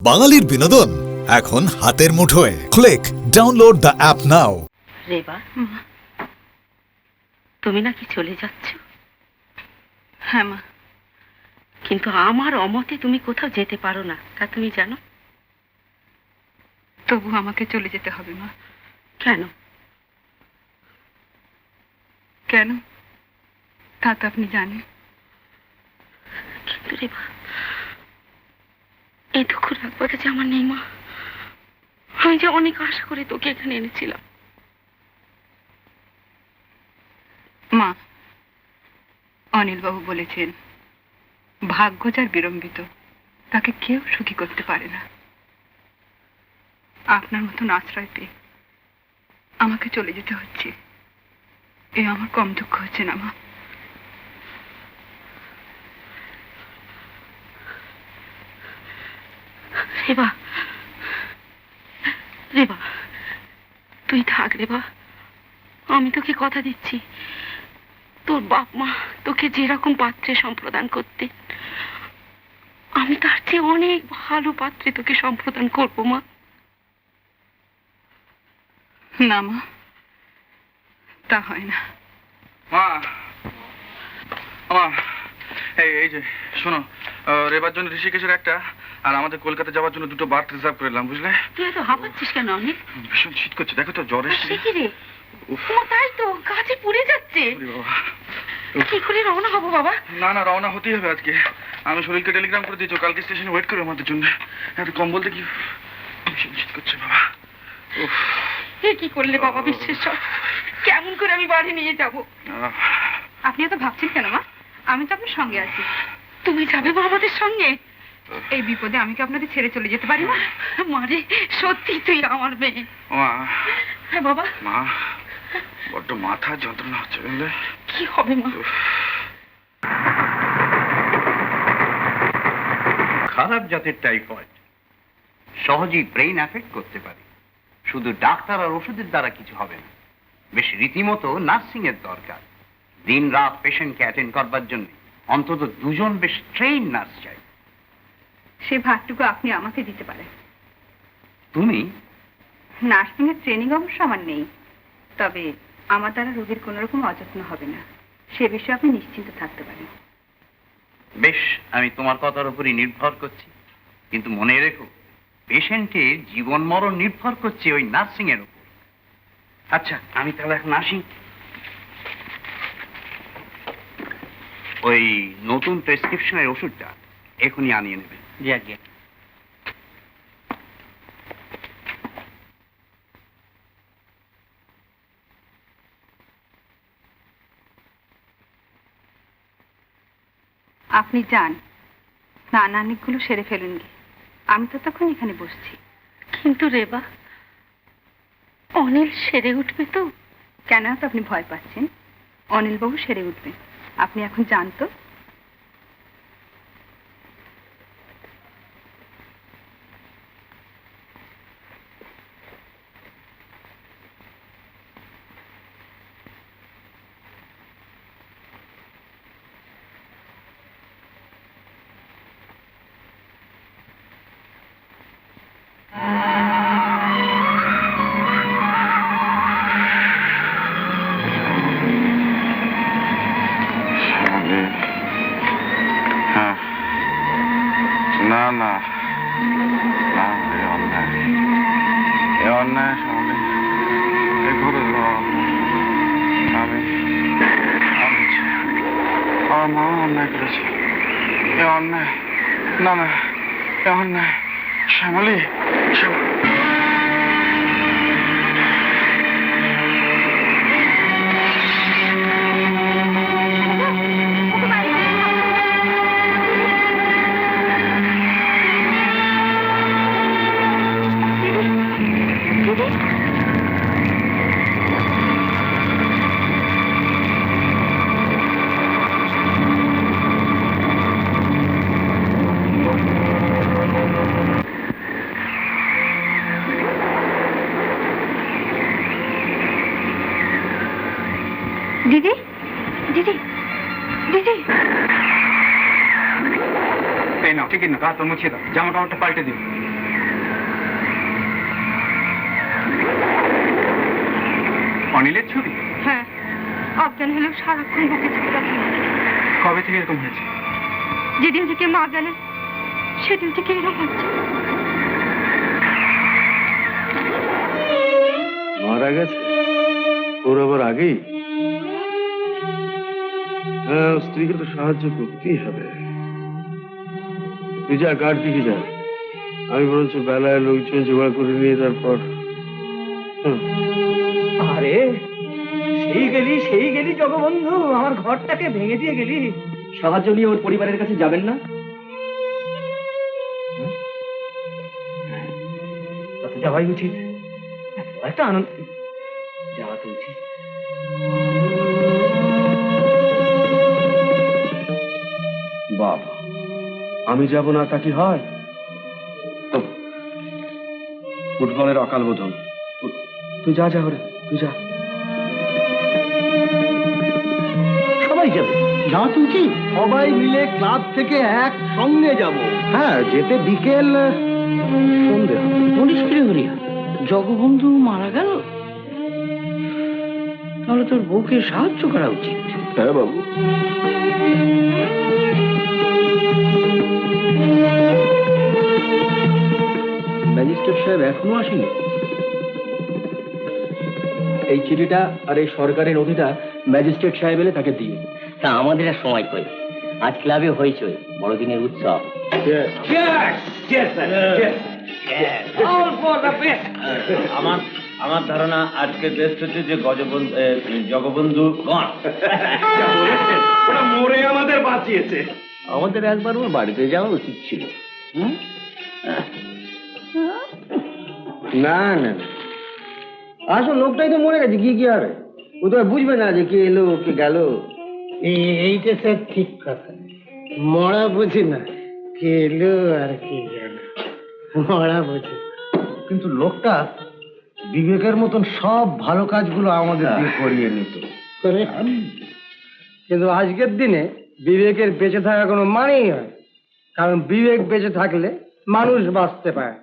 বাঙালির বিনোদন এখন হাতের মুঠোয়। ক্লিক ডাউনলোড দ্য অ্যাপ নাও। রেবা, তুমি নাকি চলে যাচ্ছ? হ্যাঁ মা, কিন্তু আমার অমতে তুমি কোথাও যেতে পারো না, তা তুমি জানো? তবু আমাকে চলে যেতে হবে মা। কেন? কেন তা তো আপনি জানেন। কিন্তু রেবা, এই দুঃখ রাখবার কাছে আমার নেই মা। আমি যে অনেক আশা করে তোকে এখানে এনেছিলাম। মা, অনিলবাবু বলেছেন ভাগ্য যার বিড়ম্বিত তাকে কেউ সুখী করতে পারে না। আপনার মতন আশ্রয় পেয়ে আমাকে চলে যেতে হচ্ছে, এ আমার কম দুঃখ হচ্ছে না মা। রেবা, রেবা, তুই থাক রেবা। আমি তোকে কথা দিচ্ছি, তোর বাপ মা তোকে যেরকম পাত্রে সম্প্রদান করতে, আমি তার চেয়ে অনেক ভালো পাত্রে তোকে সম্প্রদান করবো মা। না মা, তা হয় না। মা, মা, এই যে শোনো, রেবার জন্য ঋষিকেশের একটা আর আমাদের কলকাতা যাওয়ার জন্য দুটো বার্থ রিজার্ভ করলাম, বুঝলে? তুই এত হাঁপাচ্ছিস কেন অনেক? ভীষণ শীত করছে, দেখো তো জ্বর এসছে। কি রে? তাই তো কাছে পুড়ে যাচ্ছে। বাবা, কি করে রওনা হবো বাবা? না রওনা হতেই হবে আজকে। আমি শরীরকে টেলিগ্রাম করে দিয়েছি, কালকে স্টেশনে ওয়েট করবে আমাদের জন্য। একটু কম্বল দেখি, ভীষণ শীত করছে বাবা। এ কি করলে বাবা বিশ্বেশ্বর? কেমন করে আমি বাড়ি নিয়ে যাব? আপনি এত ভাবছেন কেন মা? আমি তো আপনার সঙ্গে আছি। তুমি যাবে মা আমাদের সঙ্গে? এই বিপদে আমি কি আপনাদের ছেড়ে চলে যেতে পারি না? মারে, সত্যি তুই আমার মেয়ে। মা, হ্যাঁ বাবা। মা, বড্ড মাথা যন্ত্রণা হচ্ছে, বুঝলে? কি হবে মা? খারাপ জাতের টাইফয়েড সহজেই ব্রেইন অ্যাফেক্ট করতে পারে। শুধু ডাক্তার আর ওষুধের দ্বারা কিছু হবে না, বেশ রীতিমতো নার্সিং এর দরকার। দিন রাত পেশেন্টকে অ্যাটেন্ড করবার জন্য অন্তত দুজন বেশ ট্রেইন নার্স চাই। সে ভাগটুকু আপনি আমাকে দিতে পারেন। তুমি? নার্সিং এর ট্রেনিং অবশ্য আমার নেই, তবে আমার দ্বারা রোগীর কোনো রকম অযত্ন হবে না, সে বিষয়ে আপনি নিশ্চিন্ত থাকতে পারেন। বেশ, আমি তোমার কথার উপরই নির্ভর করছি, কিন্তু মনে রেখো পেশেন্টের জীবন মরণ নির্ভর করছে ওই নার্সিং এর উপর। আচ্ছা, আমি তাহলে এখন আসি। ওই নতুন প্রেসক্রিপশনের ওষুধটা এখনই আনিয়ে নেবেন। জি আজ্ঞে। আপনি যান, স্নানানিকগুলো সেরে ফেলুন গে, আমি ততক্ষণ এখানে বসছি। কিন্তু রেবা, অনিল সেরে উঠবে তো? কেন তো আপনি ভয় পাচ্ছেন? অনিলবাবু সেরে উঠবেন, আপনি এখন যান তো। হ্যাঁ, না না না, এ অন্যায়, এ অন্যায় সামনে এ ঘুরে আমি আমার মা অন্যায় করেছে। এ অন্যায়, না না, এ অন্যায়। শ্যামলী, দিদি, দিদি, দিদি। এই নাও, ঠিক না, গা তো মুছিয়ে দাও, জামা কাপড়টা পাল্টে দিন। অনিলের ছবি? হ্যাঁ, অজ্ঞান হলেও সারাক্ষণ বুকে চেপে রাখে। কবে থেকে এরকম হয়েছে? যেদিন থেকে মা গেলেন সেদিন থেকে এরকম হচ্ছে। মারা গেছে? ওর আবার আগেই? হ্যাঁ, স্ত্রীকে তো সাহায্য করতেই হবে। তুই যা, কার দিকে যা, আমি বরঞ্চ বেলায় লোকজন জোগাড় করে নিয়ে তারপর। আরে সেই গেলি জগবন্ধু, আমার ঘরটাকে ভেঙে দিয়ে গেলি। সাহায্য নিয়ে ওর পরিবারের কাছে যাবেন না? তাতে যাওয়াই উচিত, একটা আনন্দ, যাওয়া তো উচিত। বাবা, আমি যাব না তা কি হয়? ফুটবলের অকাল বোধন। তুই যা যা হরে, তুই যা। সবাই যাবে, যাওয়া তো উচিত। সবাই মিলে ক্লাব থেকে একসঙ্গে যাব। হ্যাঁ, যেতে বিকেল সন্ধে হবে। বলিস কি রে হরিয়া, জগবন্ধু মারা গেল? তাহলে তোর বউকে সাহায্য করা উচিত। হ্যাঁ বাবু। ম্যাজিস্ট্রেট সাহেব এখনো আসেনি। এই চিঠিটা আর এই সরকারি নথিটা ম্যাজিস্ট্রেট সাহেব এলে তাকে দিয়ে। তা আমাদের আর সময় কই, আজ ক্লাবে হইচই, বড়দিনের উৎসব। আমার ধারণা আজকে বেস্ট হচ্ছে যে জগবন্ধু ওরা মরে আমাদের বাঁচিয়েছে। আমাদের একবার ওর বাড়িতে যাওয়া উচিত ছিল। না না, আসল লোকটাই তো মরে গেছে, কি আর ও তো আর বুঝবে না যে কে এলো কে গেল। এইটা স্যার ঠিক কথা, মরা বুঝি না, কে এলো আর কে গেল, মরা বুঝি। কিন্তু লোকটা বিবেকের মতন সব ভালো কাজগুলো আমাদের দিয়ে করিয়ে নিত। করে, কিন্তু আজকের দিনে বিবেকের বেঁচে থাকা কোনো মানেই হয়, কারণ বিবেক বেঁচে থাকলে মানুষ বাঁচতে পারে।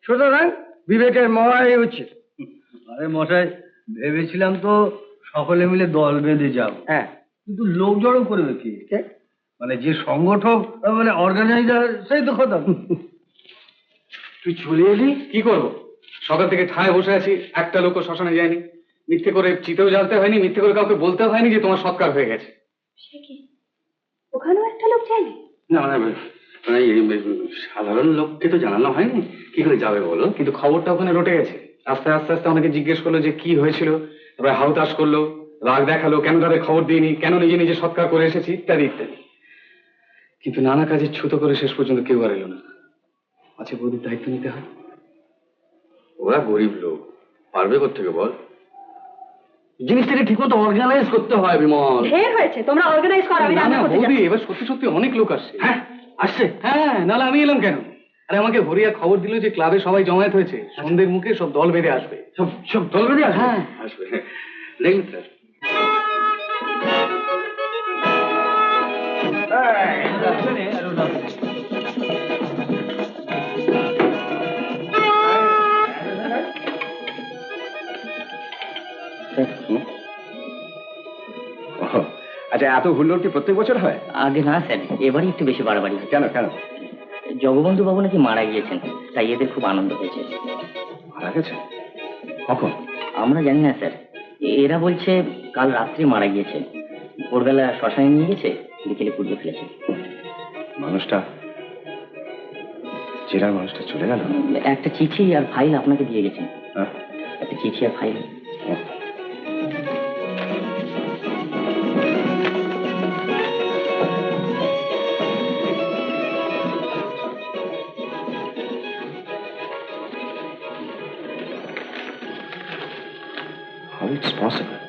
সুতরাং বিবেকের মরাই উচিত। আরে মশাই, ভেবেছিলাম তো সকলে মিলে দল বেঁধে যাও, হ্যাঁ, কিন্তু লোক জড়ো করবে কি? মানে যে সংগঠক, মানে অর্গানাইজার, সেই তো কথা। তুই চলে এলি? কি করবো, সকাল থেকে ঠায় বসে আছি, একটা লোকও শ্মশানে যায়নি। মিথ্যে করে চিতেও জ্বালতে হয়নি, মিথ্যে করে কাউকে বলতে হয়নি যে তোমার সৎকার হয়ে গেছে। ওখানেও একটা লোক যায়নি? না মানে সাধারণ লোককে তো জানানো হয়নি, কি করে যাবে বলো? কিন্তু খবরটা ওখানে রটে গেছে। আস্তে আস্তে আস্তে অনেকে জিজ্ঞেস করলো যে কি হয়েছিল, তারপরে হাউতাশ করলো, রাগ দেখালো, কেন তাদের খবর দিইনি, কেন নিজে নিজে সৎকার করে এসেছি, ইত্যাদি ইত্যাদি। কিন্তু নানা কাজে ছুতো করে শেষ পর্যন্ত কেউ আর এলো না। আছে বৌদির দায়িত্ব নিতে হয়। ওরা গরিব লোক, পারবে কোত্থেকে বল? জিনিসটাকে ঠিক মতো অর্গানাইজ করতে হয় বিমল। ঢের হয়েছে, তোমরা অর্গানাইজ করো, আমি না, রান্না না, করতে বৌদি, যাচ্ছি। এবার সত্যি সত্যি অনেক লোক আসছে। হ্যাঁ, আসছে। হ্যাঁ, নাহলে আমি এলাম কেন? আরে আমাকে হরিয়া খবর দিল যে ক্লাবে সবাই জমায়েত হয়েছে, সন্ধ্যের মুখে সব দল বেঁধে আসবে। সব সব দল বেঁধে আসবে? হ্যাঁ। আসবে, দেখুন স্যার। আচ্ছা, এত হুল্লোড় কি প্রত্যেক বছর হয়? আগে না স্যার, এবারই একটু বেশি বাড়াবাড়ি হচ্ছে। কেন কেন? জগবন্ধু বাবু নাকি মারা গিয়েছেন, তাই এদের খুব আনন্দ হয়েছে। মারা গেছে? কখন? আমরা জানি না স্যার, এরা বলছে কাল রাত্রে মারা গিয়েছে, ভোরবেলা শ্মশানে নিয়ে গেছে, বিকেলে পুড়িয়ে ফেলেছে। মানুষটা, চেনার মানুষটা চলে গেল? একটা চিঠি আর ফাইল আপনাকে দিয়ে গেছেন। হ্যাঁ? একটা চিঠি আর file. How it's possible?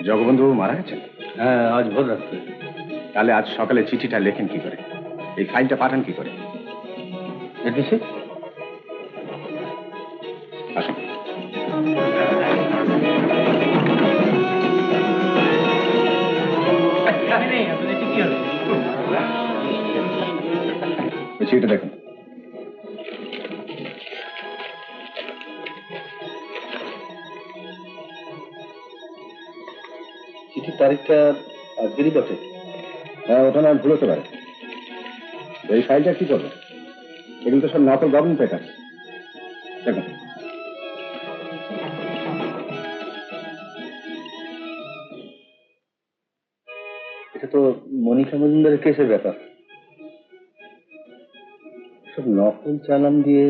Jagabandhu মারা গেছেন? হ্যাঁ, আজ ভোর রাত্রে। তাহলে আজ সকালে চিঠিটা লেখেন কি করে, এই ফাইলটা পাঠান কি করে? এডিসি আসুন। চিঠিটা দেখুন। চিঠির তারিখটা আজকেরই বটে। হ্যাঁ, ওটা না ভুল হতে পারে। এই ফাইলটা কি করবে? এগুলো তো সব নকল গভর্নমেন্ট পেপার। দেখুন, এটা তো মনীষা মজুমদারের কেসের ব্যাপার। সব নকল চালান দিয়ে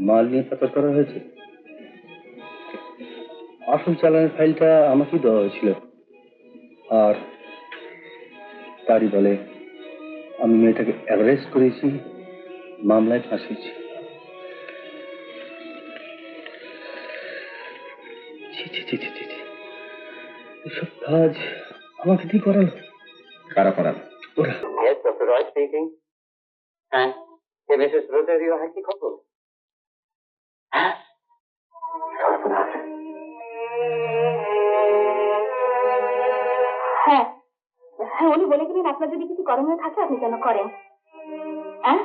মাল নিয়ে পাচার করা হয়েছে। আসল চালানের ফাইলটা আমাকেই দেওয়া হয়েছিল, আর তারই বলে আমি মেয়েটাকে অ্যারেস্ট করেছি, মামলায় ফাঁসিয়েছি। ছি ছি ছি ছি ছি ছি। এসব কাজ আমাকে দিয়ে করালো। কারা করালো? ওরা। Yes, Dr. Roy speaking. হ্যাঁ, কে মিসেস রোজারিও হয় কি খবর? হ্যাঁ, হ্যাঁ হ্যাঁ, উনি বলে গেলেন আপনার যদি কিছু করণীয় থাকে আপনি যেন করেন। হ্যাঁ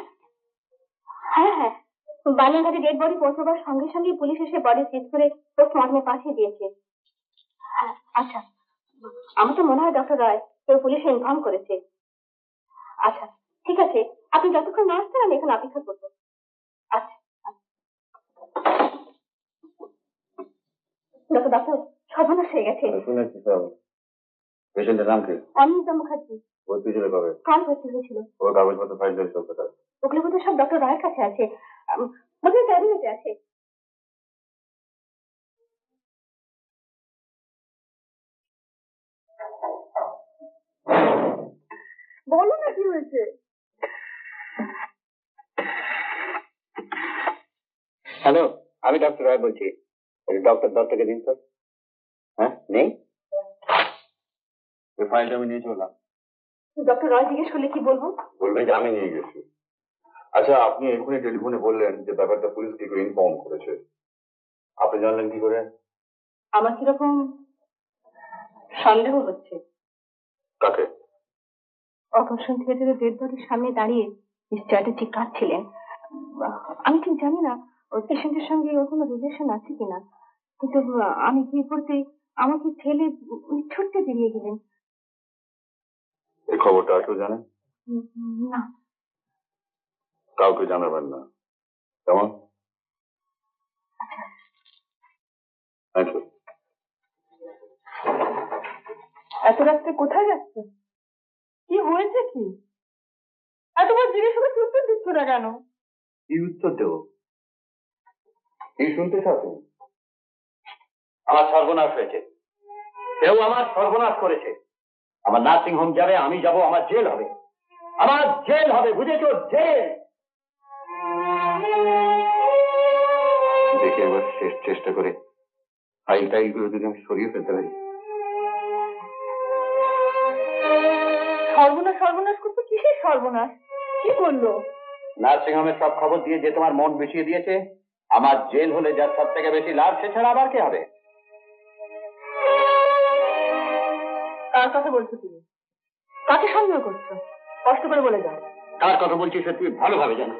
হ্যাঁ হ্যাঁ, বালিয়াঘাটে ডেড বডি পৌঁছবার সঙ্গে সঙ্গে পুলিশ এসে বডি সিজ করে পোস্টমর্টমে পাঠিয়ে দিয়েছে। হ্যাঁ, আচ্ছা, আমার তো মনে হয় ডক্টর রয় কেউ পুলিশে ইনফর্ম করেছে। আচ্ছা ঠিক আছে, আপনি যতক্ষণ না আসছেন আমি এখানে অপেক্ষা করবো। আচ্ছা ডক্টর সর্বনাশ হয়ে গেছে। শুনেছি সব। পেশেন্টের নাম কি? অনিন্দিতা মুখার্জি। ভর্তি ছিল কবে? কাল ভর্তি হয়েছিল। ওর কাগজপত্র ফাইল ধরে সব কথা। ওগুলো বোধহয় সব ডক্টর রায়ের কাছে আছে, বোধহয় ক্যাবিনেটে আছে। বলো না কি হয়েছে। হ্যালো, আমি ডক্টর রায় বলছি। ডক্টর দত্তকে দিন তো। হ্যাঁ, নেই? ওই ফাইলটা আমি নিয়ে চললাম। ডক্টর রয় জিজ্ঞেস করলে কি বলবো? বলবেন যে আমি নিয়ে গেছি। আচ্ছা, আপনি এক্ষুনি টেলিফোনে বললেন যে ব্যাপারটা পুলিশকে ইনফর্ম করেছে। আপনি জানলেন কি করে? আমার কিরকম সন্দেহ হচ্ছে। কাকে? অপারেশন থিয়েটারের ডেড বডির সামনে দাঁড়িয়ে নিশ্চয়টা ঠিক কাঁদছিলেন। আমি ঠিক জানি না ওই পেশেন্টের সঙ্গে ওর কোনো রিলেশন আছে কিনা, কিন্তু আমি কি করতে আমাকে ঠেলে ছুটতে বেরিয়ে গেলেন। এই খবরটা আর কেউ জানেন? না। কাউকে জানাবেন না, কেমন? Thank you. এত রাত্রে কোথায় যাচ্ছে? কি হয়েছে কি? এতবার জিজ্ঞেস করে উত্তর দিচ্ছ না কেন? কি উত্তর দেবো? এই শুনতে চাচ্ছেন? আমার সর্বনাশ হয়েছে। কেউ আমার সর্বনাশ করেছে। আমার নার্সিং হোম যাবে, আমি যাব, আমার জেল হবে। আমার জেল হবে, বুঝেছো? জেল। দেখে এবার শেষ চেষ্টা করে ফাইলটা এইগুলো যদি আমি সরিয়ে ফেলতে পারি। সর্বনাশ সর্বনাশ করতে কিসের সর্বনাশ? কি করলো? নার্সিং হোমের সব খবর দিয়ে যে তোমার মন বিষিয়ে দিয়েছে। আমার জেল হলে যার সব থেকে বেশি লাভ, সে ছাড়া আবার কে হবে? কার কথা বলছো তুমি? কাকে সন্দেহ করছো? কষ্ট করে বলে যাও। কার কথা বলছি সে তুমি ভালোভাবে জানো।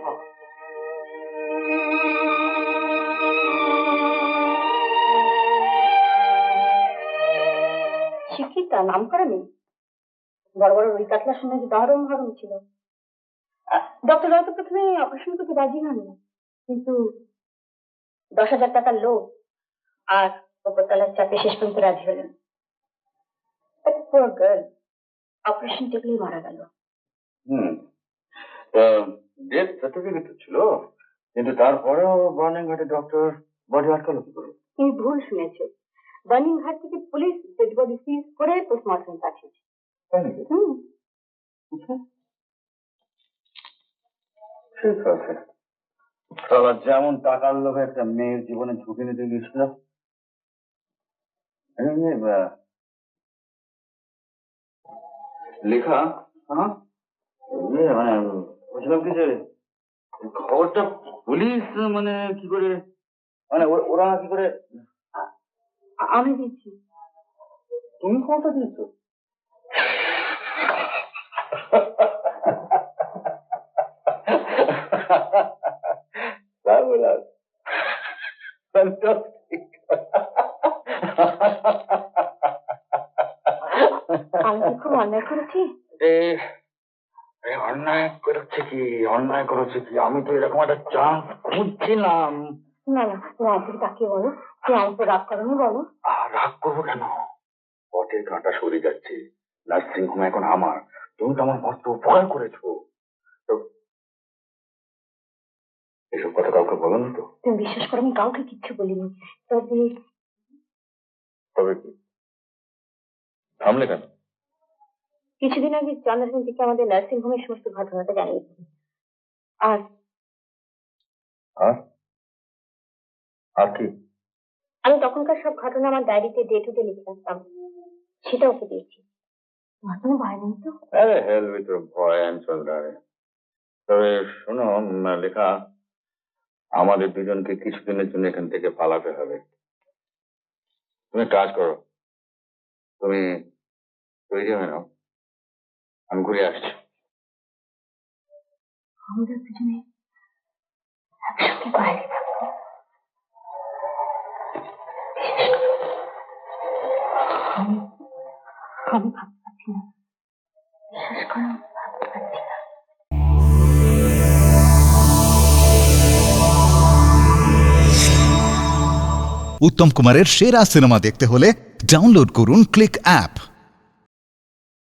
শিক্ষিত নাম করা নেই, বড় বড় রুই কাতলার সঙ্গে দহরম হরম ছিল। ডক্টর রায় তো প্রথমে অপারেশন করতে রাজি হন না, কিন্তু 10,000 টাকার লোভ আর উপরতলার চাপে শেষ পর্যন্ত রাজি হলেন। অপারেশন টেকলেই মারা গেল। ডেথ সার্টিফিকেট ছিল, কিন্তু তারপরেও বার্নিং ঘাটে ডক্টর বডি আটকালো কি করে? তুমি ভুল শুনেছ, বার্নিং ঘাট থেকে পুলিশ ডেড বডি সিজ করে পোস্টমর্টম পাঠিয়েছে। তাই নাকি? ঠিক আছে। শালা যেমন টাকার লোভে একটা মেয়ের জীবনে ঝুঁকি নিতে গিয়েছিল, এমনি, লেখা, হ্যাঁ, মানে বুঝলাম কি যে খবরটা পুলিশ মানে কি করে মানে ওরা কি করে? আমি দিচ্ছি। তুমি ক্ষমতা দিয়েছো? আমি কি খুব অন্যায় করেছি? অন্যায় করেছে কি আমি তো এরকম একটা চান্স খুঁজছিলাম। না না, তুমি তাকে বলো, তুমি আমাকে রাগ করো বলো। আর রাগ করবো কেন? পথের কাঁটা সরে যাচ্ছে, নার্সিং হোম এখন আমার। তুমি তো আমার মস্ত উপকার করেছো। তো এসব কথা কাউকে বলো না তো? তুমি বিশ্বাস করো, আমি কাউকে কিচ্ছু বলিনি। তবে কি থামলে কেন? কিছুদিন আগে চন্দ্রসেন থেকে আমাদের নার্সিং হোমের সমস্ত ঘটনাটা জানিয়েছি। আর আর কি? আমি তখনকার সব ঘটনা আমার ডায়েরিতে ডে টু ডে লিখে রাখতাম, সেটা ওকে দিয়েছি। তোমার কোনো ভয় নেই তো? আরে হেল উইথ ভয় অ্যান্ড চন্দ্রারে। তবে শোনো লেখা, আমাদের দুজনকে কিছুদিনের জন্য এখান থেকে পালাতে হবে। তুমি কাজ করো, তুমি তৈরি হয়ে নাও, আমি ঘুরে আসছি। আমাদের দুজনে একসঙ্গে বাইরে থাকবো। আমি ভাবতে পারছি না, বিশ্বাস করো, ভাবতে পারছি না। উত্তম কুমারের সেরা সিনেমা দেখতে হলে ডাউনলোড করুন ক্লিক অ্যাপ।